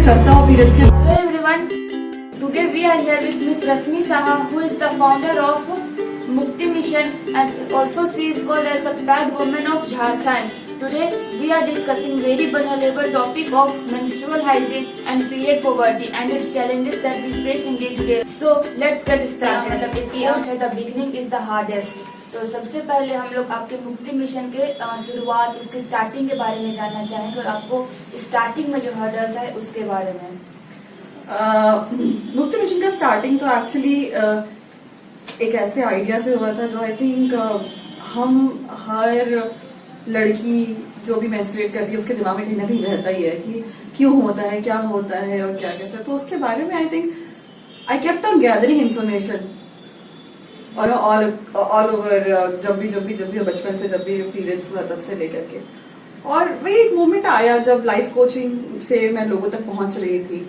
चर्चा हो पीरियड्स की। Hello everyone. Today we are here with Miss Rasmi Saha, who is the founder of Mukti Mission and also she is called as the Bad Woman of Jharkhand. Today we are discussing very vulnerable topic of menstrual hygiene and period poverty and its challenges that we face in day to day. So let's get started. मतलब एक quote है, the beginning is the hardest. तो सबसे पहले हम लोग आपके मुक्ति मिशन के शुरुआत, उसके स्टार्टिंग के बारे में जानना चाहेंगे और आपको स्टार्टिंग में जो हर्डल्स है उसके बारे में। मुक्ति मिशन का स्टार्टिंग तो एक्चुअली एक ऐसे आइडिया से हुआ था जो आई थिंक हम हर लड़की जो भी मेंस्ट्रुएट करती है उसके दिमाग में कहीं ना कहीं रहता ही है कि क्यों होता है, क्या होता है और क्या कैसा। तो उसके बारे में I think I kept on gathering information और ऑल ओवर जब भी बचपन से जब भी पीरियड्स हुआ तब से लेकर के। और वही एक मोमेंट आया जब लाइफ कोचिंग से मैं लोगों तक पहुंच रही थी।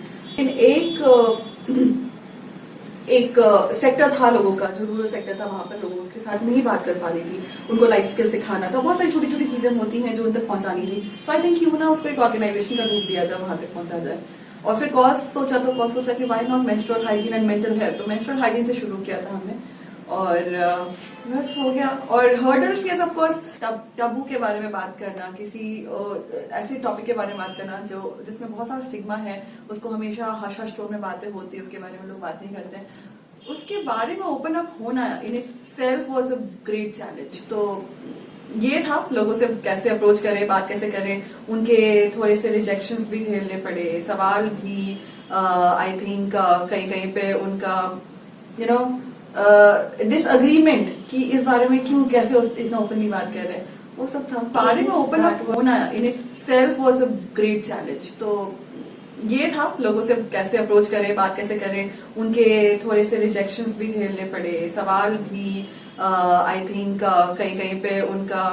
एक सेक्टर था लोगों का, जो रूरल सेक्टर था, वहां पर लोगों के साथ नहीं बात कर पा रही थी, उनको लाइफ स्किल सिखाना था, बहुत सारी छोटी छोटी चीजें होती हैं जो उन तक पहुंचानी थी। तो आई थिंक क्यों ना उसको एक ऑर्गेनाइजेशन का रूप दिया जाए, वहां तक पहुंचा जाए। और फिर कॉज सोचा कि why not menstrual hygiene and mental health. तो मेंस्ट्रुअल हाइजीन से शुरू किया था हमने और बस हो गया। और हर्डल्स के ऑफ कोर्स टबू के बारे में बात करना, किसी ऐसे टॉपिक के बारे में बात करना जो जिसमें बहुत सारा स्टिग्मा है, उसको हमेशा हश हश टोन में बातें होती है, उसके बारे में लोग बात नहीं करते हैं, उसके बारे में ओपन अप होना in it self was a great challenge. तो ये था लोगों से कैसे अप्रोच करें, बात कैसे करें, उनके थोड़े से रिजेक्शंस भी झेलने पड़े, सवाल भी आई थिंक कहीं पे उनका डिसअग्रीमेंट कि इस बारे में क्यों कैसे इतना ओपनली बात कर रहे हैं, वो सब था। बारे में ओपन अप होना in it self was a great challenge. तो ये था लोगों से कैसे अप्रोच करें, बात कैसे करें, उनके थोड़े से रिजेक्शंस भी झेलने पड़े, सवाल भी आई थिंक कहीं पे उनका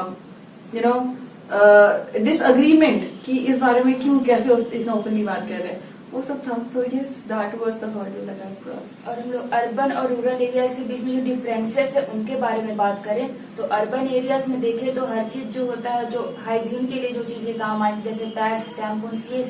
डिसअग्रीमेंट कि इस बारे में क्यों कैसे इतना ओपनली बात कर रहे हैं, वो सब था। तो yes, that was the hurdle that I crossed. और हम लोग अर्बन और रूरल एरियाज के बीच में जो डिफरेंसेस है उनके बारे में बात करें तो अर्बन एरियाज में देखें तो हर चीज जो होता है, जो हाइजीन के लिए जो चीजें काम आएंगी जैसे पैड्स, टैम्पून्स, ये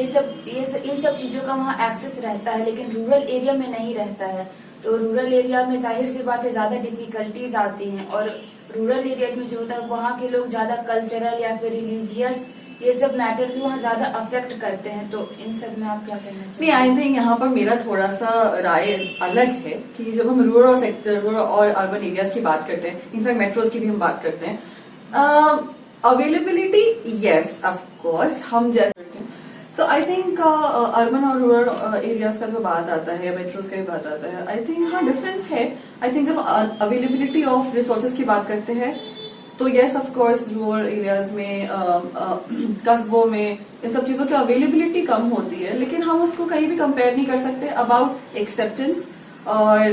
सब इन सब चीजों का वहाँ एक्सेस रहता है, लेकिन रूरल एरिया में नहीं रहता है। तो रूरल एरिया में जाहिर सी बात है ज्यादा डिफिकल्टीज आती हैं और रूरल एरिया में जो होता है वहाँ के लोग ज्यादा कल्चरल या फिर रिलीजियस ये सब मैटर भी वहाँ ज्यादा अफेक्ट करते हैं। तो इन सब में आप क्या कहना चाहिए? नहीं, आई थिंक यहाँ पर मेरा थोड़ा सा राय अलग है कि जब हम रूरल और अर्बन एरियाज की बात करते हैं, इनफैक्ट मेट्रोज की भी हम बात करते हैं, अवेलेबिलिटी यस ऑफ कोर्स हम जैसे सो आई थिंक अर्बन और रूरल एरियाज का जो बात आता है, मेट्रोज का भी बात आता है, आई थिंक हाँ डिफरेंस है। आई थिंक जब अवेलेबिलिटी ऑफ रिसोर्सेज की बात करते हैं तो yes of course rural areas में कस्बों में इन सब चीजों की अवेलेबिलिटी कम होती है, लेकिन हम उसको कहीं भी कंपेयर नहीं कर सकते अबाउट एक्सेप्टेंस और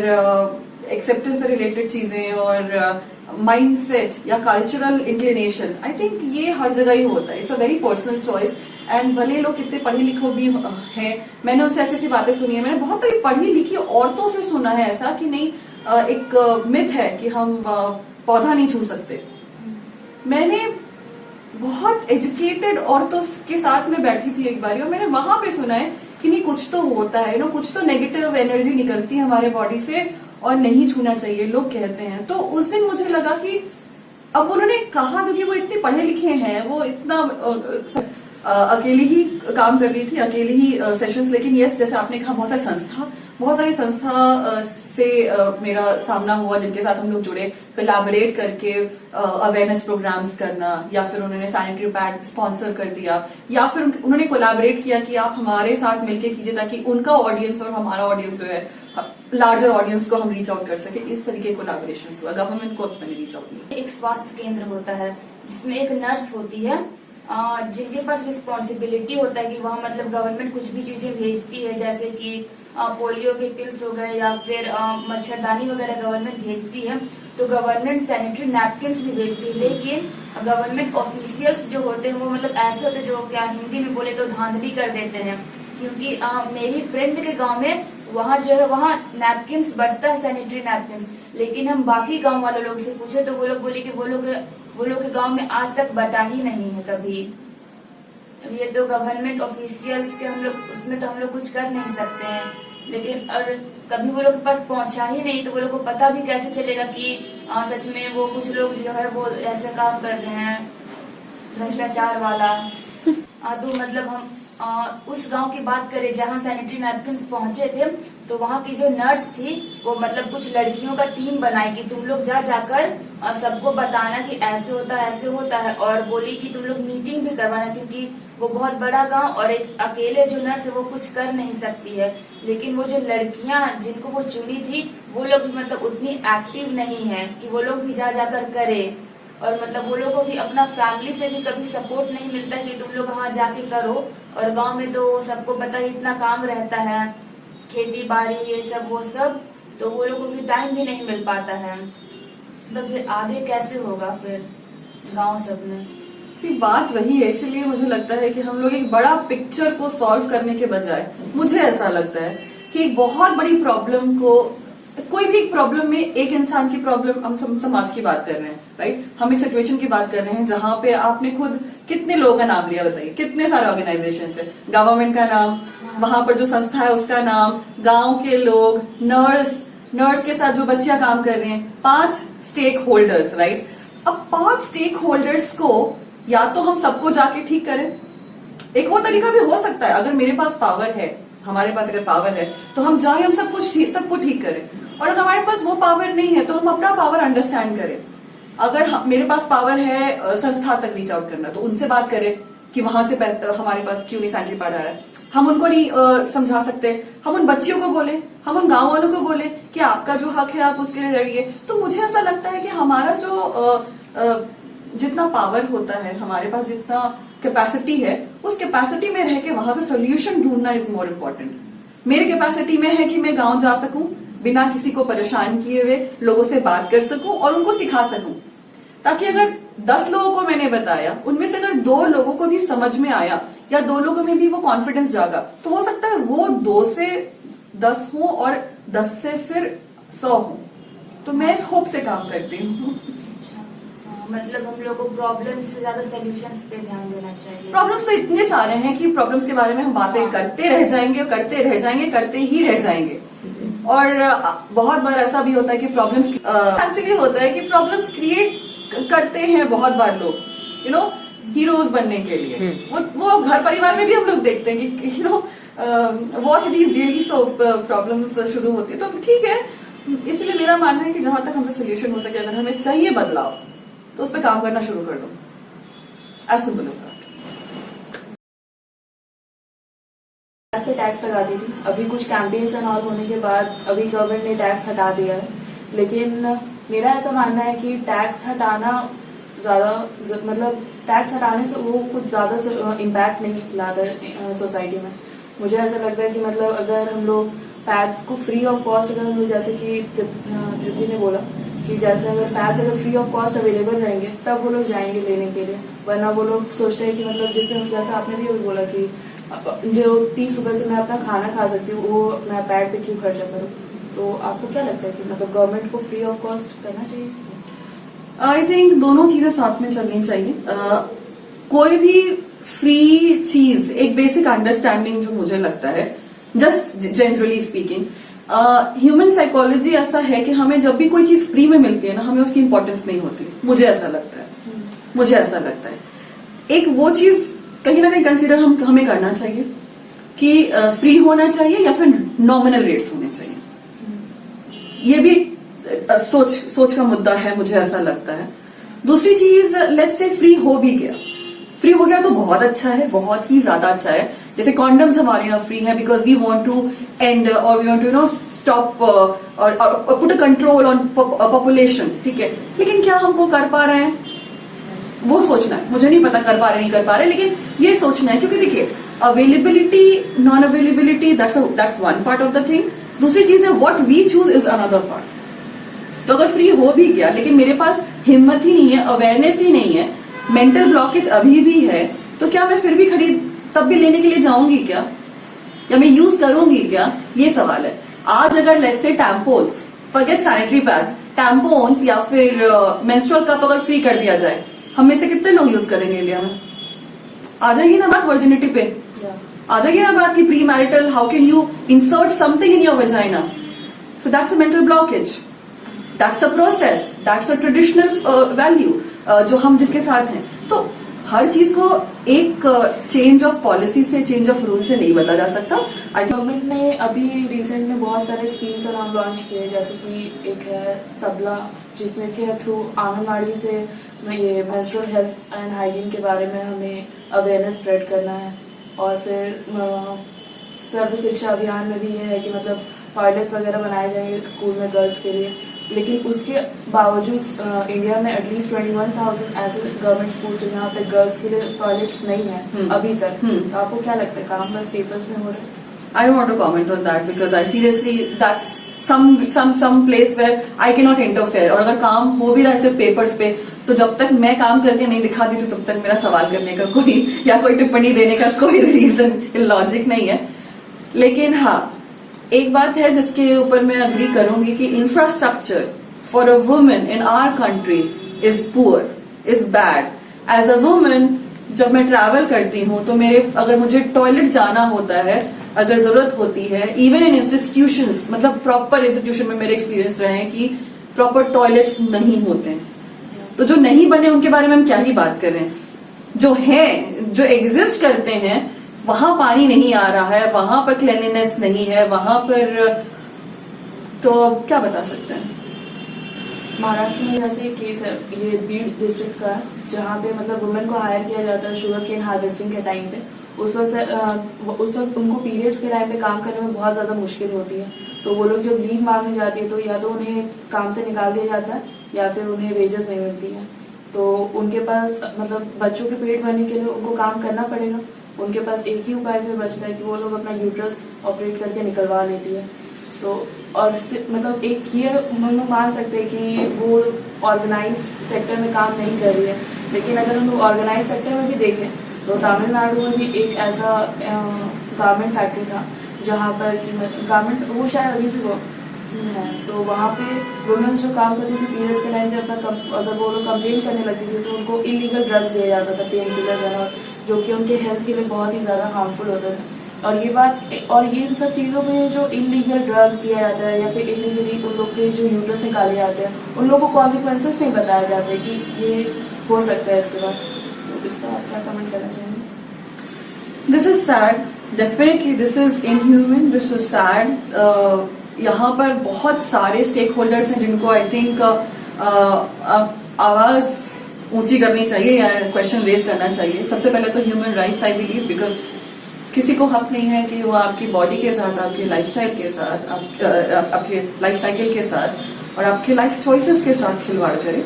एक्सेप्टेंस से रिलेटेड चीजें और माइंडसेट या कल्चरल इंक्लिनेशन। आई थिंक ये हर जगह ही होता है, it's a very personal choice. And भले लोग कितने पढ़े लिखे भी हैं, मैंने उनसे ऐसी बातें सुनी है, मैंने बहुत सारी पढ़ी लिखी औरतों से सुना है ऐसा कि नहीं, एक मिथ है कि हम पौधा नहीं छू सकते। मैंने बहुत एजुकेटेड औरतों के साथ में बैठी थी एक बार और मैंने वहां पे सुना है कि नहीं कुछ तो होता है, कुछ तो नेगेटिव एनर्जी निकलती है हमारे बॉडी से और नहीं छूना चाहिए, लोग कहते हैं। तो उस दिन मुझे लगा कि अब उन्होंने कहा, क्योंकि वो इतने पढ़े लिखे हैं, वो इतना अकेली ही काम कर रही थी, अकेली ही सेशंस। लेकिन यस, जैसे आपने कहा बहुत सारी संस्था से मेरा सामना हुआ जिनके साथ हम लोग जुड़े, कोलैबोरेट करके अवेयरनेस प्रोग्राम्स करना, या फिर उन्होंने सैनिटरी पैड स्पॉन्सर कर दिया, या फिर उन्होंने कोलैबोरेट किया कि आप हमारे साथ मिलके कीजिए ताकि उनका ऑडियंस और हमारा ऑडियंस जो है, लार्जर ऑडियंस को हम रीच आउट कर सके। इस तरीके कोलैबोरेशन हुआ, गवर्नमेंट को मैंने रीच आउट किया। एक स्वास्थ्य केंद्र होता है जिसमें एक नर्स होती है जिनके पास रिस्पॉन्सिबिलिटी होता है कि वहाँ मतलब गवर्नमेंट कुछ भी चीजें भेजती है, जैसे कि पोलियो के पिल्स हो गए या फिर मच्छरदानी वगैरह गवर्नमेंट भेजती है, तो गवर्नमेंट सैनिटरी नैपकिन्स भी भेजती है। लेकिन गवर्नमेंट ऑफिशियल्स जो होते हैं वो मतलब ऐसे होते हैं जो क्या हिंदी में बोले तो धांधली कर देते हैं। क्योंकि मेरी फ्रेंड के गांव में वहाँ जो है वहाँ नैपकिन्स बढ़ता है, सैनिटरी नैपकिन्स, लेकिन हम बाकी गांव वाले लोग से पूछे तो वो लोग बोले कि वो लोग के गांव में आज तक बटा ही नहीं है कभी। अब ये तो गवर्नमेंट ऑफिशियल्स के हम लोग उसमें तो हम लोग कुछ कर नहीं सकते हैं, लेकिन और कभी वो लोग के पास पहुंचा ही नहीं तो वो लोग को पता भी कैसे चलेगा कि सच में वो कुछ लोग जो है वो ऐसे काम कर रहे हैं भ्रष्टाचार वाला। तो मतलब हम उस गांव की बात करें जहां सैनिटरी नैपकिन्स पहुंचे थे, तो वहां की जो नर्स थी वो मतलब कुछ लड़कियों का टीम बनाई कि तुम लोग जाकर सबको बताना कि ऐसे होता है, और बोली कि तुम लोग मीटिंग भी करवाना, क्योंकि वो बहुत बड़ा गांव और एक अकेले जो नर्स है वो कुछ कर नहीं सकती है। लेकिन वो जो लड़कियां जिनको वो चुनी थी वो लोग भी मतलब उतनी एक्टिव नहीं है कि वो लोग भी जाकर करे, और मतलब वो लोगों को भी अपना फैमिली से भी कभी सपोर्ट नहीं मिलता कि तुम लोग वहाँ जाके करो। और गांव में तो सबको पता ही इतना काम रहता है, खेती बाड़ी ये सब वो सब, तो वो लोगों को भी टाइम भी नहीं मिल पाता है। तो फिर आगे कैसे होगा फिर गांव सब में? बात वही है, इसीलिए मुझे लगता है कि हम लोग एक बड़ा पिक्चर को सॉल्व करने के बजाय, मुझे ऐसा लगता है कि एक बहुत बड़ी प्रॉब्लम को, कोई भी एक प्रॉब्लम में एक इंसान की प्रॉब्लम, हम समाज की बात कर रहे हैं, राइट? हम एक सिचुएशन की बात कर रहे हैं जहां पे आपने खुद कितने लोगों का नाम लिया, बताइए, कितने सारे ऑर्गेनाइजेशन है, गवर्नमेंट का नाम, वहां पर जो संस्था है उसका नाम, गांव के लोग, नर्स के साथ जो बच्चियां काम कर रहे हैं, 5 स्टेक होल्डर्स, राइट? अब 5 स्टेक होल्डर्स को या तो हम सबको जाके ठीक करें, एक वो तरीका भी हो सकता है, अगर मेरे पास पावर है, हमारे पास अगर पावर है तो हम जाए, हम सबको ठीक करें, और अगर हमारे पास वो पावर नहीं है तो हम अपना पावर अंडरस्टैंड करें। अगर मेरे पास पावर है संस्था तक रीच आउट करना, तो उनसे बात करें कि वहां से हमारे पास क्यों नहीं सैनिटरी पैड आ रहा है, हम उनको नहीं समझा सकते, हम उन बच्चियों को बोले, हम उन गांव वालों को बोले कि आपका जो हक है आप उसके लिए लड़िए। तो मुझे ऐसा लगता है कि हमारा जो जितना पावर होता है, हमारे पास जितना कैपेसिटी है, उस कैपेसिटी में रह के वहां से सोल्यूशन ढूंढना इज मोर इम्पोर्टेंट। मेरे कैपेसिटी में है कि मैं गांव जा सकूं, बिना किसी को परेशान किए हुए लोगों से बात कर सकूं और उनको सिखा सकूं, ताकि अगर 10 लोगों को मैंने बताया, उनमें से अगर 2 लोगों को भी समझ में आया या 2 लोगों में भी वो कॉन्फिडेंस जागा, तो हो सकता है वो 2 से 10 हो और 10 से फिर 100 हो। तो मैं इस होप से काम करती हूँ। मतलब हम लोग को प्रॉब्लम्स से ज्यादा सॉल्यूशंस पे ध्यान देना चाहिए। प्रॉब्लम्स तो इतने सारे हैं कि प्रॉब्लम्स के बारे में हम बातें करते रह जाएंगे, करते ही रह जाएंगे। और बहुत बार ऐसा भी होता है कि प्रॉब्लम्स एक्चुअली होता है कि प्रॉब्लम्स क्रिएट करते हैं बहुत बार लोग, हीरोज बनने के लिए। वो घर परिवार में भी हम लोग देखते हैं कि watch these daily soap problems शुरू होती है। तो ठीक है, इसलिए मेरा मानना है कि जहां तक हमसे सोल्यूशन हो सके, अगर हमें चाहिए बदलाव, तो उस पर काम करना शुरू कर दो। As simple as that. पे टैक्स लगाती थी, अभी कुछ कैंपेन्स एंड ऑल होने के बाद अभी गवर्नमेंट ने टैक्स हटा दिया है, लेकिन मेरा ऐसा मानना है कि टैक्स हटाना ज्यादा, मतलब टैक्स हटाने से वो कुछ ज्यादा इम्पैक्ट नहीं लाता सोसाइटी में। मुझे ऐसा लगता है कि मतलब अगर हम लोग पैड्स को फ्री ऑफ कॉस्ट, अगर हम लोग जैसे कि तृप्ति ने बोला कि जैसे अगर पैड्स अगर फ्री ऑफ कॉस्ट अवेलेबल रहेंगे तब वो लोग जाएंगे लेने के लिए, वरना वो लोग सोचते हैं कि मतलब जैसा आपने भी बोला कि जो 30 रुपए से मैं अपना खाना खा सकती हूँ, वो मैं पैड पे क्यों खर्चा करूँ। तो आपको क्या लगता है कि मतलब गवर्नमेंट को फ्री ऑफ कॉस्ट करना चाहिए? आई थिंक दोनों चीजें साथ में चलनी चाहिए। कोई भी फ्री चीज, एक बेसिक अंडरस्टैंडिंग जो मुझे लगता है, just generally speaking, human psychology ऐसा है कि हमें जब भी कोई चीज फ्री में मिलती है ना, हमें उसकी इंपॉर्टेंस नहीं होती। मुझे ऐसा लगता है एक वो चीज कहीं ना कहीं कंसीडर हमें करना चाहिए कि फ्री होना चाहिए या फिर नॉमिनल रेट्स होने चाहिए। ये भी सोच का मुद्दा है, मुझे ऐसा लगता है। दूसरी चीज, लेट्स से फ्री हो गया तो बहुत अच्छा है, बहुत ही ज्यादा अच्छा है। जैसे कॉन्डम्स हमारे यहाँ फ्री है because we want to end और वी वांट टू स्टॉप और put a control on population, ठीक है। लेकिन क्या हमको कर पा रहे हैं, वो सोचना है। मुझे नहीं पता कर पा रहे नहीं कर पा रहे, लेकिन ये सोचना है, क्योंकि देखिए availability, non availability, that's one part of the thing. दूसरी चीज है what we choose is another part. तो अगर फ्री हो भी गया लेकिन मेरे पास हिम्मत ही नहीं है, अवेयरनेस ही नहीं है, मेंटल ब्लॉकेज अभी भी है, तो क्या मैं फिर भी तब भी लेने के लिए जाऊंगी क्या, या मैं यूज करूंगी क्या, ये सवाल है। आज अगर let's say tampons, forget sanitary pads, tampons या फिर मेंस्ट्रुअल कप अगर फ्री कर दिया जाए, हम में से कितने लोग यूज करेंगे इंडिया में? आ जाएगी ना बात वर्जिनिटी पे, आ जाएगी ना बात की pre marital how can you insert something in your vagina, so that's a mental blockage, that's a process, that's a traditional value जो हम जिसके साथ हैं। तो हर चीज को एक चेंज ऑफ पॉलिसी से, चेंज ऑफ रूल से नहीं बदला जा सकता। गवर्नमेंट ने अभी रिसेंट में बहुत सारे स्कीम्स और लॉन्च किए, जैसे कि एक है सबला, जिसमें के थ्रू आंगनबाड़ी से ये मेंस्ट्रुअल हेल्थ एंड हाइजीन के बारे में हमें अवेयरनेस स्प्रेड करना है। और फिर सर्व शिक्षा अभियान में भी ये है कि मतलब टॉयलेट्स वगैरह बनाए जाएंगे स्कूल में गर्ल्स के लिए। लेकिन उसके बावजूद इंडिया में एटलीस्ट 21,000 ऐसे गवर्नमेंट स्कूल है जहाँ पे गर्ल्स के लिए टॉयलेट्स नहीं है अभी तक। तो आपको क्या लगता है, काम बस पेपर्स में हो रहा है? I don't want to comment on that because I seriously that's some place where I cannot interfere। और अगर काम हो भी रहा है सिर्फ पेपर्स पे, तो जब तक मैं काम करके नहीं दिखा दी तब तक मेरा सवाल करने का कोई या कोई टिप्पणी देने का कोई रीजन लॉजिक नहीं है। लेकिन हाँ, एक बात है जिसके ऊपर मैं अग्री करूंगी कि infrastructure for a woman in our country is poor, is bad. As a woman जब मैं ट्रैवल करती हूँ तो अगर मुझे टॉयलेट जाना होता है, अगर जरूरत होती है, इवन इन इंस्टीट्यूशंस, मतलब प्रॉपर इंस्टीट्यूशन में मेरे एक्सपीरियंस रहे हैं कि प्रॉपर टॉयलेट्स नहीं होते हैं। तो जो नहीं बने उनके बारे में हम क्या ही बात कर रहे हैं, जो हैं, जो एग्जिस्ट करते हैं, वहां पानी नहीं आ रहा है, वहां पर क्लीनलीनेस नहीं है, वहां पर तो क्या बता सकते हैं। महाराष्ट्र में जैसे एक केस है, ये बीड डिस्ट्रिक्ट का है, जहाँ पे मतलब वुमेन को हायर किया जाता है शुगर केन हार्वेस्टिंग के टाइम पे। उस वक्त उनको पीरियड्स के टाइम पे काम करने में बहुत ज्यादा मुश्किल होती है। तो वो लोग जब लीव मांगने जाती है तो या तो उन्हें काम से निकाल दिया जाता है या फिर उन्हें वेजेस नहीं मिलती है। तो उनके पास मतलब बच्चों के पेट भरने के लिए उनको काम करना पड़ेगा। उनके पास एक ही उपाय में बचता है कि वो लोग अपना यूट्रस ऑपरेट करके निकलवा लेती है। तो और मतलब एक ये हम लोग मान सकते हैं कि वो ऑर्गेनाइज सेक्टर में काम नहीं कर रही है। लेकिन अगर हम लोग ऑर्गेनाइज सेक्टर में भी देखें तो तमिलनाडु में भी एक ऐसा गारमेंट फैक्ट्री था जहाँ पर कि गारमेंट वो शायद अभी भी वो है। तो वहाँ पे वुमेन्स जो काम करती थी पीरियड्स के टाइम पे अपना अगर वो लोग कंप्लेन करने लगती थी तो उनको इलीगल ड्रग्स दिया जाता था, पेन किलर्स और जो कि उनके हेल्थ के लिए बहुत ही ज्यादा हार्मफुल होते थे। और ये इन सब चीजों में जो इलीगल ड्रग्स दिया जाता है या फिर इलीगली उन लोग के जो यूट्रस निकाले जाते हैं, उन लोगों को कॉन्सिक्वेंसेस नहीं बताया जाते कि ये हो सकता है इसके बाद। तो इस पर आप क्या कमेंट करना चाहेंगे? This is sad, definitely this is inhuman, this is sad. यहाँ पर बहुत सारे स्टेक होल्डर्स हैं जिनको आई थिंक आवाज ऊंची करनी चाहिए या क्वेश्चन रेज करना चाहिए। सबसे पहले तो human rights I believe, because किसी को हक नहीं है कि वो आपकी बॉडी के साथ, आपके लाइफस्टाइल के साथ, आपके लाइफ साइकिल के साथ और आपके लाइफ चॉइसेस के साथ खिलवाड़ करे।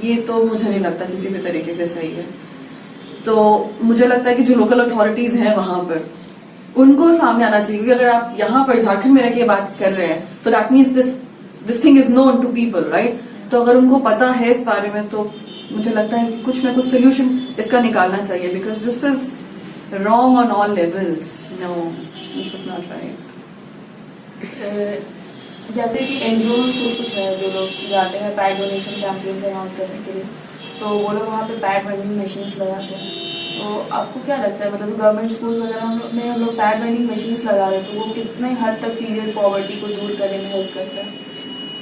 ये तो मुझे नहीं लगता किसी भी तरीके से सही है। तो मुझे लगता है कि जो लोकल अथॉरिटीज हैं वहां पर उनको सामने आना चाहिए। अगर आप यहाँ पर झारखंड में रह के बात कर रहे हैं तो that means this thing is known to people, right? तो अगर उनको पता है इस बारे में तो मुझे लगता है कि कुछ ना कुछ सोल्यूशन इसका निकालना चाहिए, because this is wrong on all levels. No, this is not right. जैसे कि एनजीओज कुछ है जो लोग जाते हैं पैड डोनेशन कैंपेन्स अनाउंस करने के लिए, तो वो लोग वहाँ पे पैड वेंडिंग मशीन्स लगाते हैं। तो आपको क्या लगता है, मतलब गवर्नमेंट स्कूल्स वगैरह में हम लोग पैड वेंडिंग मशीन्स लगा रहे हैं तो वो कितने हद तक पीरियड पॉवर्टी को दूर करने में हेल्प करता है?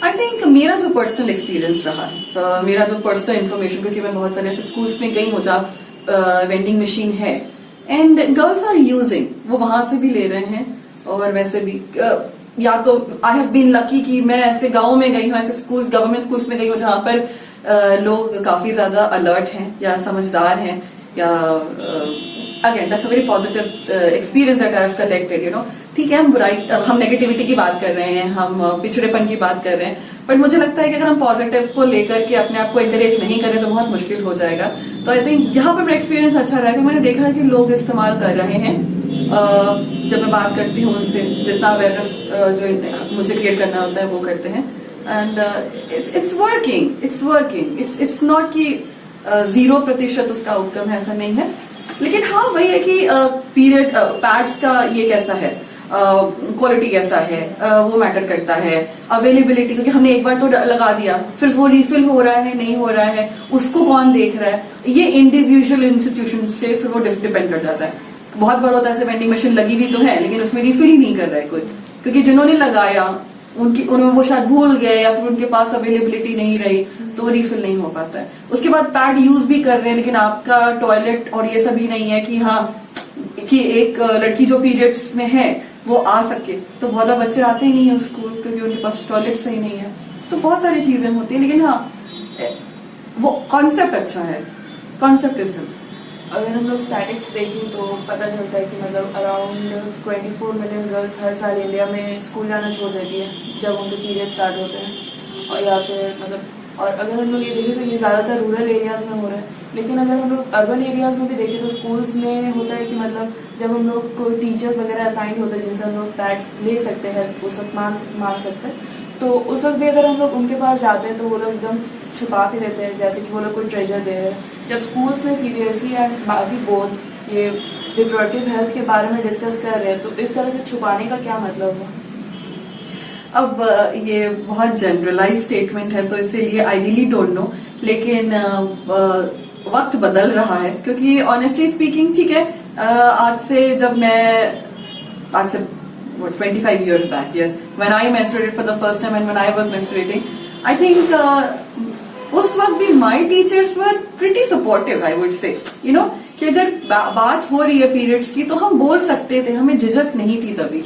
आई थिंक मेरा जो पर्सनल एक्सपीरियंस रहा है, मेरा जो पर्सनल इन्फॉर्मेशन, क्योंकि मैं बहुत सारे ऐसे स्कूल्स में गई हूँ जहाँ वेंडिंग मशीन है एंड गर्ल्स आर यूजिंग, वो वहां से भी ले रहे हैं और वैसे भी या तो आई हैव बीन लकी कि मैं ऐसे गांव में गई हूँ, ऐसे स्कूल, गवर्नमेंट स्कूल्स में गई हूँ जहां पर लोग काफी ज्यादा अलर्ट हैं या समझदार हैं या again that's a very positive experience that I have collected, you know. ठीक है, हम नेगेटिविटी की बात कर रहे हैं, हम पिछड़ेपन की बात कर रहे हैं, बट मुझे लगता है कि अगर हम पॉजिटिव को लेकर के अपने आप को एनकरेज नहीं करें तो बहुत मुश्किल हो जाएगा। तो आई थिंक यहाँ पर मेरा एक्सपीरियंस अच्छा रहा है कि मैंने देखा है कि लोग इस्तेमाल कर रहे हैं। जब मैं बात करती हूँ उनसे, जितना अवेयरनेस जो मुझे क्रिएट करना होता है वो करते हैं and it's working. It's not कि 0% उसका आउटकम है, ऐसा नहीं है। लेकिन हाँ, वही है कि पीरियड पैड्स का ये कैसा है, क्वालिटी कैसा है, वो मैटर करता है। अवेलेबिलिटी, क्योंकि हमने एक बार तो लगा दिया, फिर वो रिफिल हो रहा है नहीं हो रहा है, उसको कौन देख रहा है, ये इंडिविजुअल इंस्टीट्यूशन से फिर वो डिपेंड कर जाता है। बहुत बार होता है वेंडिंग मशीन लगी हुई तो है लेकिन उसमें रिफिल ही नहीं कर रहा है कोई, क्योंकि जिन्होंने लगाया उन्होंने वो शायद भूल गए या फिर उनके पास अवेलेबिलिटी नहीं रही, तो वो रिफिल नहीं हो पाता है। उसके बाद पैड यूज भी कर रहे हैं लेकिन आपका टॉयलेट और ये सब ही नहीं है कि हाँ कि एक लड़की जो पीरियड्स में है वो आ सके, तो बहुत बार बच्चे आते ही नहीं है स्कूल क्योंकि उनके पास टॉयलेट सही नहीं है। तो बहुत सारी चीजें होती है, लेकिन हाँ वो कॉन्सेप्ट अच्छा है, कॉन्सेप्ट इज हेल्पफुल। अगर हम लोग स्टैटिक्स देखें तो पता चलता है कि मतलब अराउंड 24 मिलियन गर्ल्स हर साल इंडिया में स्कूल जाना छोड़ देती है जब उनके पीरियड स्टार्ट होते हैं, और या फिर मतलब, और अगर हम लोग ये देखें तो ये ज़्यादातर रूरल एरियाज में हो रहा है। लेकिन अगर हम लोग अर्बन एरियाज में भी देखें तो स्कूल्स में होता है कि मतलब जब हम लोग को टीचर्स वगैरह असाइन होते हैं जिनसे हम लोग पैड्स ले सकते हैं, उस वक्त मांग सकते हैं, तो उस वक्त भी अगर हम लोग उनके पास जाते हैं तो वो लोग एकदम छुपा के देते हैं जैसे कि वो लोग कोई ट्रेजर दे रहे हैं। जब स्कूल्स में सीबीएसई एंड बाकी बोर्ड्स ये रिप्रोडक्टिव हेल्थ के बारे में डिस्कस कर रहे हैं, तो इस तरह से छुपाने का क्या मतलब है? अब ये बहुत जनरलाइज स्टेटमेंट है तो इसीलिए आई रियली डोंट नो, लेकिन वक्त बदल रहा है क्योंकि ऑनेस्टली स्पीकिंग ठीक है, आज से 25 years back, yes, when I menstruated for the first time and when I was menstruating, I think उस वक्त भी my teachers were pretty supportive, I would say, you know, कि अगर बात हो रही है पीरियड्स की तो हम बोल सकते थे, हमें झिझक नहीं थी तभी।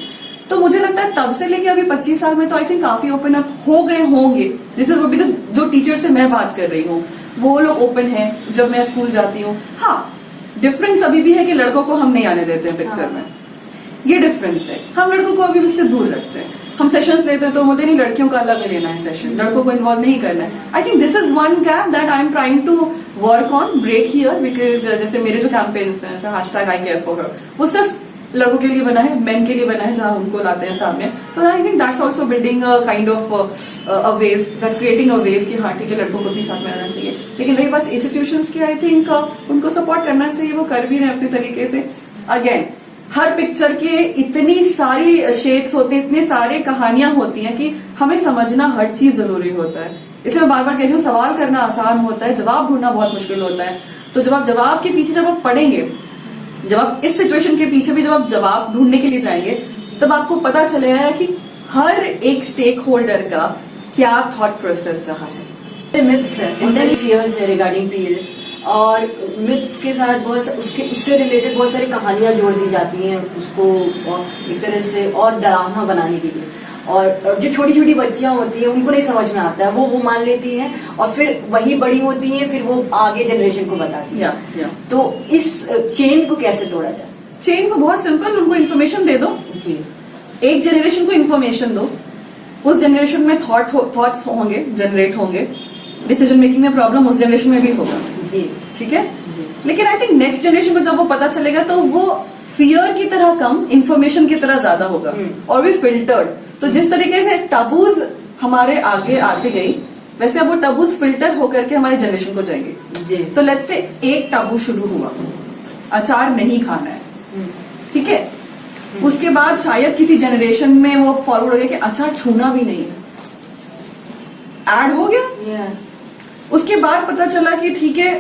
तो मुझे लगता है तब से लेके अभी 25 साल में तो आई थिंक काफी ओपन अप हो गए होंगे। दिस इज बिकॉज जो टीचर से मैं बात कर रही हूँ वो लोग ओपन है जब मैं स्कूल जाती हूँ। हाँ, डिफरेंस अभी भी है कि लड़कों को हम नहीं आने देते हैं पिक्चर में, ये डिफरेंस है। हम लड़कों को अभी भी इससे दूर रखते हैं। हम सेशंस लेते हैं तो बोलते नहीं लड़कियों का अलग लेना है सेशन, लड़कों को इन्वॉल्व नहीं करना है। I think this is one gap that I am trying to work on, break here, because जैसे मेरे जो कैंपेन्स हैं जैसे #ICareForHer वो सिर्फ लड़कों के लिए बना है, मेन के लिए बना है, जहां उनको लाते हैं सामने। तो I think that's also building kind of a wave, that's creating a wave कि हाँ ठीक है लड़कों को भी साथ में आना चाहिए। लेकिन रही बात इंस्टीट्यूशंस की, आई थिंक उनको सपोर्ट करना चाहिए, वो कर भी रहे हैं अपने तरीके से। अगेन हर पिक्चर के इतनी सारी शेड्स होते हैं, इतनी सारी कहानियां होती हैं कि हमें समझना हर चीज जरूरी होता है। इसलिए मैं बार बार कह रही हूँ सवाल करना आसान होता है, जवाब ढूंढना बहुत मुश्किल होता है। तो जब आप जवाब के पीछे जब आप पढ़ेंगे, जब आप इस सिचुएशन के पीछे भी जब आप जवाब ढूंढने के लिए जाएंगे, तब आपको पता चलेगा कि हर एक स्टेक होल्डर का क्या थॉट प्रोसेस रहा है। मिथ्स है, फियर्स है रिगार्डिंग पीरियड, और मिथ्स के साथ उससे रिलेटेड बहुत सारी कहानियां जोड़ दी जाती हैं उसको एक तरह से और डरावना बनाने के लिए। और जो छोटी छोटी बच्चियां होती हैं उनको नहीं समझ में आता है, वो मान लेती हैं और फिर वही बड़ी होती हैं, फिर वो आगे जनरेशन को बताती हैं। तो इस चेन को कैसे तोड़ा जाए? चेन को बहुत सिंपल, उनको इन्फॉर्मेशन दे दो जी। एक जनरेशन को इन्फॉर्मेशन दो, उस जनरेशन में थॉट्स होंगे, जनरेट होंगे, डिसीजन मेकिंग में प्रॉब्लम उस जनरेशन में भी होगा जी, ठीक है जी। लेकिन आई थिंक नेक्स्ट जनरेशन को जब वो पता चलेगा तो वो फियर की तरह कम, इन्फॉर्मेशन की तरह ज्यादा होगा और भी फिल्टर्ड। तो जिस तरीके से टबूज हमारे आगे आते गई, वैसे अब वो टबूज फिल्टर होकर के हमारे जनरेशन को जाएंगे जी। तो लेट्स से एक टबू शुरू हुआ, अचार नहीं खाना है, ठीक है। उसके बाद शायद किसी जनरेशन में वो फॉरवर्ड हो गया कि अचार छूना भी नहीं है, ऐड हो गया। उसके बाद पता चला कि ठीक है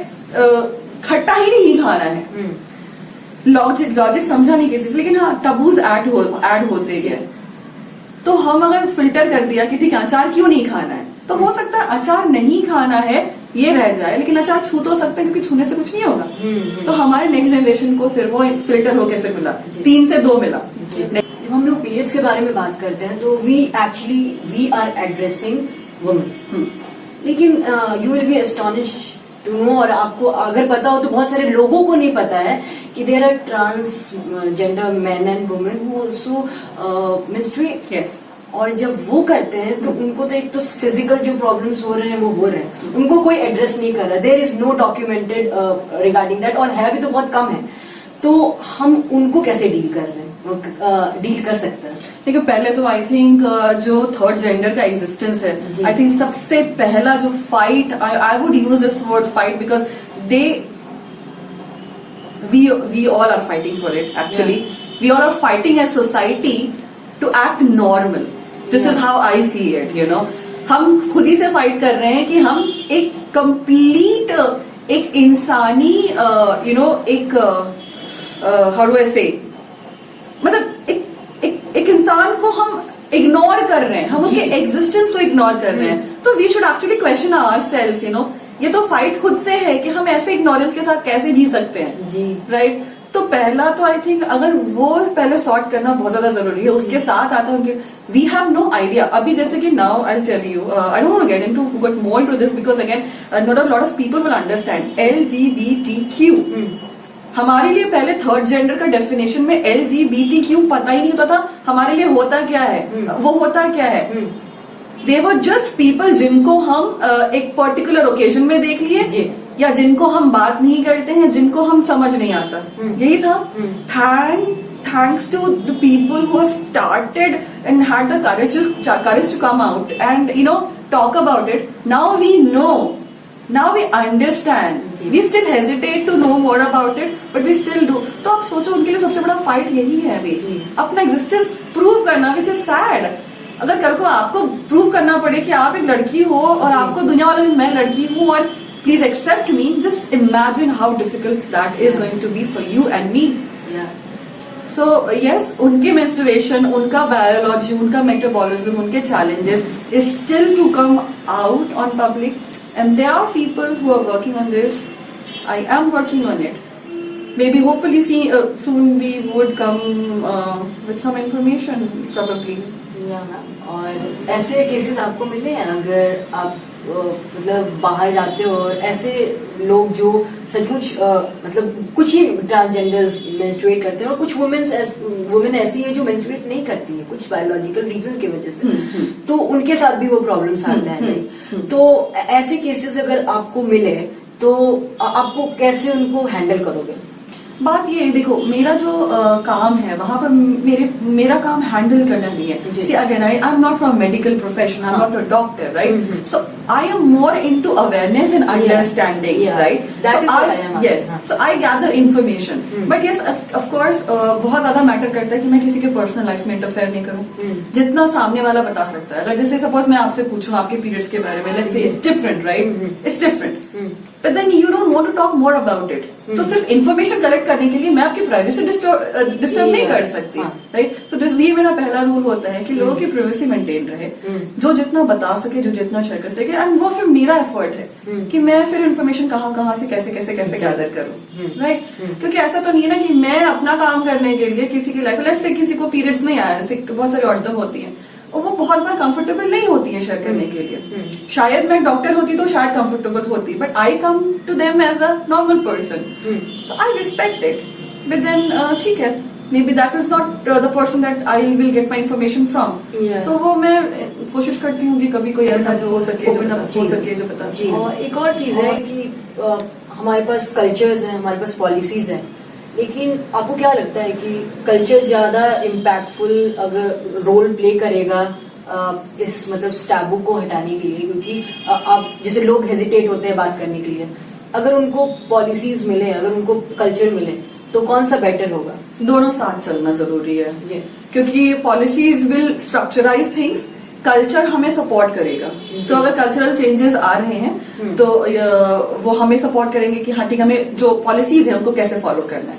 खट्टा ही नहीं खाना है, लॉजिक समझा नहीं किसी से, लेकिन हाँ टबूज ऐड होते गए। तो हम अगर फिल्टर कर दिया कि ठीक है अचार क्यों नहीं खाना है, तो हो सकता है अचार नहीं खाना है ये रह जाए, लेकिन अचार छू तो सकते हैं क्योंकि छूने से कुछ नहीं होगा। तो हमारे नेक्स्ट जनरेशन को फिर वो फिल्टर होके फिर मिला, 3 से 2 मिला। जब हम लोग पीरियड्स के बारे में बात करते हैं तो वी आर एड्रेसिंग वुमेन, लेकिन you will be astonish to know, और आपको अगर पता हो तो बहुत सारे लोगों को नहीं पता है कि there are transgender man and women who also menstruate. Yes. और जब वो करते हैं तो उनको तो एक तो फिजिकल जो प्रॉब्लम्स हो रहे हैं वो हो रहे हैं, उनको कोई एड्रेस नहीं कर रहा, there is no documented regarding that, और है भी तो बहुत कम है। तो हम उनको कैसे डील कर रहे हैं, डील कर सकते हैं? देखिए पहले तो आई थिंक जो थर्ड जेंडर का एग्जिस्टेंस है, आई थिंक सबसे पहला जो fight, I would use this word fight because we all are fighting for it actually, we all are fighting as society to act normal. This is how I see it, you know. हम खुद ही से fight कर रहे हैं कि हम एक complete एक इंसानी एक हाउ डू आई से, मतलब एक इंसान को हम इग्नोर कर रहे हैं, हम उसके एग्जिस्टेंस को इग्नोर कर रहे हैं. तो we should actually question ourselves, you know. ये तो फाइट खुद से है कि हम ऐसे इग्नोरेंस के साथ कैसे जी सकते हैं जी. राइट. तो पहला तो आई थिंक अगर वो पहले सॉर्ट करना बहुत ज्यादा जरूरी है. उसके साथ आता है वी हैव नो आइडिया. अभी जैसे कि now I tell you, I don't want to get into but more to this because again not a lot of people will understand LGBTQ. हमारे लिए पहले थर्ड जेंडर का डेफिनेशन में LGBTQ पता ही नहीं होता था हमारे लिए होता क्या है, वो होता क्या है. दे वर जस्ट पीपल जिनको हम एक पर्टिकुलर ओकेजन में देख लिए या जिनको हम बात नहीं करते हैं, जिनको हम समझ नहीं आता. यही था. Thanks to the people who have started and had the courage to come out and talk about it. Now we know. Now we understand. We still hesitate to know more about it, but we still do. तो आप सोचो उनके लिए सबसे बड़ा fight यही है अभी, अपना एग्जिस्टेंस प्रूव करना, which is sad. अगर कल को आपको प्रूव करना पड़े कि आप एक लड़की हो और आपको दुनिया वाले मैं लड़की हूँ और please accept me, just imagine how difficult that is going to be for you and me. So yes, उनके मेंस्ट्रुएशन, उनका बायोलॉजी, उनका मेटाबॉलिज्म, उनके challenges is still to come out on public. And there are people who are working on this. I am working on it. Maybe hopefully soon we would come with some information probably. और ऐसे cases आपको मिले हैं अगर आप मतलब बाहर जाते हो और ऐसे लोग जो सचमुच मतलब कुछ ही ट्रांसजेंडर्स मेंस्ट्रुएट करते हैं और कुछ वुमेन ऐसी है जो मेंस्ट्रुएट नहीं करती है कुछ बायोलॉजिकल रीजन की वजह से, तो उनके साथ भी वो प्रॉब्लम्स आते हैं. तो ऐसे केसेस अगर आपको मिले तो आपको कैसे उनको हैंडल करोगे? बात ये देखो, मेरा जो काम है वहां पर मेरा काम हैंडल करना नहीं है. See again, I am not from medical profession. I'm not a doctor, right? So I am more into awareness and understanding, right? That is what I am. Yes. So I gather information. But yes, of course, बहुत ज्यादा matter करता है कि मैं किसी के personal life में interfere नहीं करूं. जितना सामने वाला बता सकता है. अगर जैसे सपोज मैं आपसे पूछूं आपके पीरियड्स के बारे में, let's say it's different, right? It's different. But then you don't want to talk more about it. तो सिर्फ इन्फॉर्मेशन कलेक्ट करने के लिए मैं आपकी प्राइवेसी डिस्टर्ब नहीं कर सकती, राइट? तो ये मेरा पहला रूल होता है कि लोगों की प्राइवेसी मेंटेन रहे. जो जितना बता सके, जो जितना शेयर कर सके, एंड वो फिर मेरा एफर्ट है कि मैं फिर इन्फॉर्मेशन कहाँ से कैसे गैदर करूं, राइट? क्योंकि ऐसा तो नहीं है ना कि मैं अपना काम करने के लिए किसी की लाइफ से किसी को पीरियड्स नहीं आया, बहुत सारी औरतें होती हैं और वो बहुत बार कंफर्टेबल नहीं होती है शेयर करने के लिए. शायद मैं डॉक्टर होती तो शायद कंफर्टेबल होती, but I come to them as a normal person. So I respect it, but then ठीक है, maybe that is not the person that I will get my information from. So वो मैं कोशिश करती हूँ कि कभी कोई ऐसा जो हो सके जो बता. और एक और चीज है कि हमारे पास कल्चर्स हैं, हमारे पास पॉलिसीज हैं, लेकिन आपको क्या लगता है कि कल्चर ज्यादा इम्पैक्टफुल अगर रोल प्ले करेगा इस मतलब टैबू को हटाने के लिए? क्योंकि आप जैसे लोग हेजिटेट होते हैं बात करने के लिए, अगर उनको पॉलिसीज मिले, अगर उनको कल्चर मिले, तो कौन सा बेटर होगा? दोनों साथ चलना जरूरी है, क्योंकि policies will structurize things, culture हमें सपोर्ट करेगा. तो अगर कल्चरल चेंजेस आ रहे हैं तो वो हमें सपोर्ट करेंगे कि हाँ ठीक, हमें जो पॉलिसीज है उनको कैसे फॉलो करना है.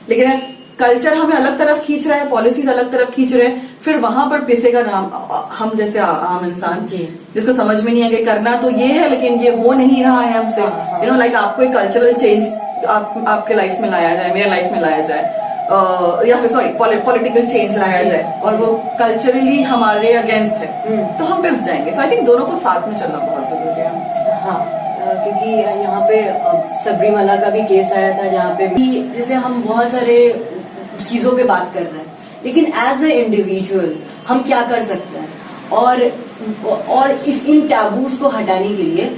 लेकिन कल्चर हमें अलग तरफ खींच रहा है, पॉलिसीज अलग तरफ खींच रहे हैं, फिर वहां पर पिसेगा नाम हम जैसे आम इंसान जिसको समझ में नहीं आएगा. करना तो ये है लेकिन ये हो नहीं रहा है हमसे. लाइक आपको एक कल्चरल चेंज आपके लाइफ में लाया जाए, मेरे लाइफ में लाया जाए, या फिर सॉरी पॉलिटिकल चेंज लाया जाए और वो कल्चरली हमारे अगेंस्ट है, तो हम पिस जाएंगे. तो आई थिंक दोनों को साथ में चलना बहुत जरूरी है. हाँ, क्योंकि यहाँ पे सबरीमाला का भी केस आया था जहाँ पे भी जैसे हम बहुत सारे चीजों पे बात कर रहे हैं, लेकिन एज ए इंडिविजुअल हम क्या कर सकते हैं और इन टैबूज को हटाने के लिए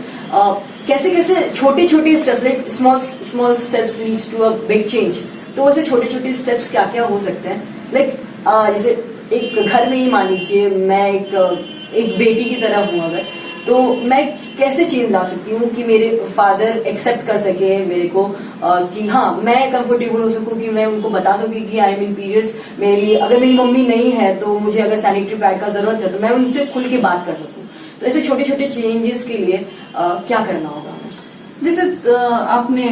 कैसे छोटे steps, like small steps leads to a big change. तो वैसे छोटे स्टेप्स क्या हो सकते हैं? लाइक जैसे एक घर में ही मान लीजिए मैं एक बेटी की तरह हूँ अगर, तो मैं कैसे चेंज ला सकती हूँ कि मेरे फादर एक्सेप्ट कर सके मेरे को, कि हाँ मैं कंफर्टेबल हो सकूँ, कि मैं उनको बता सकूँ कि आई एम इन पीरियड्स, मेरे लिए अगर मेरी मम्मी नहीं है तो मुझे अगर सैनिटरी पैड का जरूरत है तो मैं उनसे खुल के बात कर सकूँ। तो ऐसे छोटे छोटे चेंजेस के लिए क्या करना होगा? जैसे आपने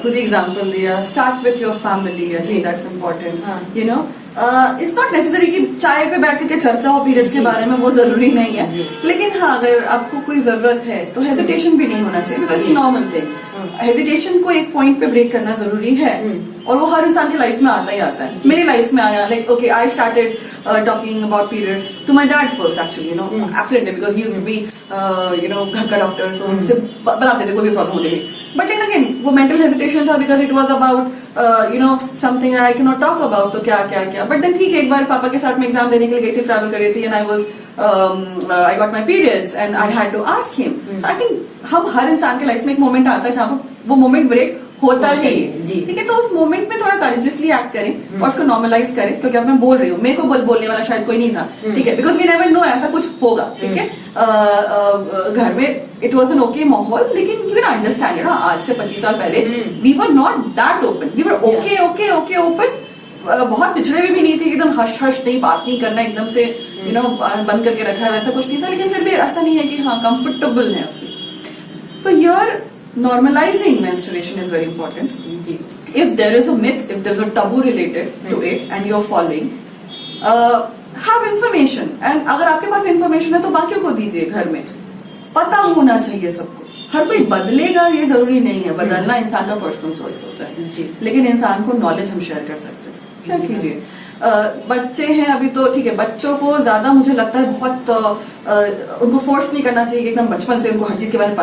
खुद ही एग्जांपल दिया, start with your family, I जी। थिंक दैट्स इम्पोर्टेंट, हाँ। You know. It's not necessary कि चाय पे बैठ के चर्चा हो पीरियड्स के जी। बारे में, वो जरूरी नहीं जी। है। लेकिन हाँ, अगर आपको कोई जरूरत है तो हेजिटेशन भी नहीं होना चाहिए, बिकॉज जी। Normal thing. हेजिटेशन को एक पॉइंट पे ब्रेक करना जरूरी है, और वो हर इंसान की लाइफ में आता ही आता है। मेरी लाइफ में आया, like okay, I started talking about periods to my dad first, actually, you know, accidentally, because he used to be, you know, घर का डॉक्टर, सो उनसे बताते थे कोई भी प्रॉब्लम होती थी। बट लेकिन अगेन वो मेंटल हेजिटेशन था, because it was about, you know, something I can not talk about, तो क्या क्या क्या। बट देन ठीक है, एक बार पापा के साथ में एग्जाम देने के लिए गई थी, ट्रैवल कर रही थी, and I got my periods and I had to ask him. I think हम हर इंसान के लाइफ में एक मोमेंट आता है जहाँ पर वो मोमेंट ब्रेक होता ही है, जी। ठीक है। तो उस मोमेंट में थोड़ा करेजियसली एक्ट करें और उसको नॉर्मलाइज करें, क्योंकि अब मैं बोल रही हूँ, मेरे को बोलने वाला शायद कोई नहीं था, ठीक है, बिकॉज वी नेवर नो ऐसा कुछ होगा, ठीक है। घर में इट वॉज एन ओके माहौल, लेकिन you can understand, you know, आज से 25 साल पहले we were not that open, we were okay okay okay open, बहुत पिछड़े भी नहीं थे, एकदम हश हश नहीं, बात नहीं करना एकदम से, यू नो, बंद करके रखा है, वैसा कुछ नहीं था। लेकिन फिर भी ऐसा नहीं है कि हाँ कंफर्टेबल है उसमें। So here normalizing menstruation is very important. If there is a myth, if there is a taboo related to it and you're following, have information. And अगर आपके पास information है तो बाकियों को दीजिए, घर में पता होना चाहिए सबको। हर कोई बदलेगा ये जरूरी नहीं है, बदलना इंसान का पर्सनल चॉइस होता है जी। लेकिन इंसान को नॉलेज हम शेयर कर सकते हैं। क्या कीजिए, बच्चे हैं अभी तो ठीक है, बच्चों को ज्यादा मुझे लगता है बहुत उनको फोर्स नहीं करना चाहिए कि एकदम बचपन से उनको हर चीज के बारे में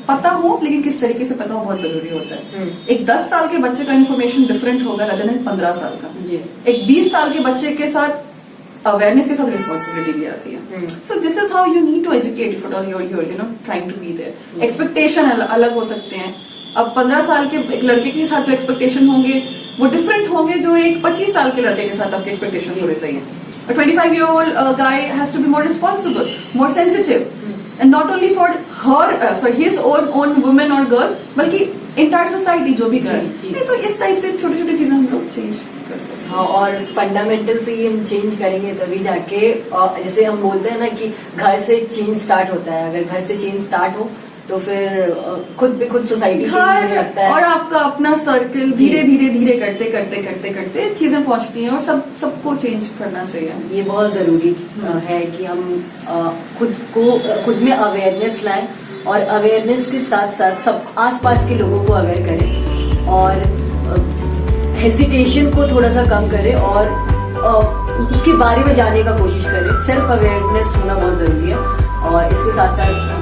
पता हो, लेकिन किस तरीके से पता हो बहुत जरूरी होता है। एक 10 साल के बच्चे का इन्फॉर्मेशन डिफरेंट होगा rather than 15 साल का। जी। एक 20 साल के बच्चे के साथ अवेयरनेस के साथ रिस्पॉन्सिबिलिटी भी आती है। So this is how you need to educate if you know trying to be there. Expectation अलग हो सकते हैं। अब 15 साल के एक लड़के के साथ जो एक्सपेक्टेशन होंगे वो डिफरेंट होंगे जो एक 25 साल के लड़के के साथ आपके एक्सपेक्टेशन होने चाहिए। A 25-year-old guy has to be more responsible, more sensitive, and not only for his own woman or girl, बल्कि entire society जो भी करे। जी। नहीं तो इस टाइप से छोटी छोटी चीजें हम लोग चेंज कर सकते हैं। हाँ, और फंडामेंटल से ही हम चेंज करेंगे तभी जाके, जैसे हम बोलते हैं ना कि घर से चेंज स्टार्ट होता है। अगर घर से चेंज स्टार्ट हो तो फिर खुद भी खुद सोसाइटी चेंज होने लगता है, और आपका अपना सर्कल धीरे धीरे धीरे करते करते करते करते चीजें पहुंचती हैं, और सबको चेंज करना चाहिए। ये बहुत जरूरी है कि हम खुद में अवेयरनेस लाएं, और अवेयरनेस के साथ साथ सब आसपास के लोगों को अवेयर करें, और हेजिटेशन को थोड़ा सा कम करें, और उसके बारे में जानने का कोशिश करें। सेल्फ अवेयरनेस होना बहुत जरूरी है, और इसके साथ साथ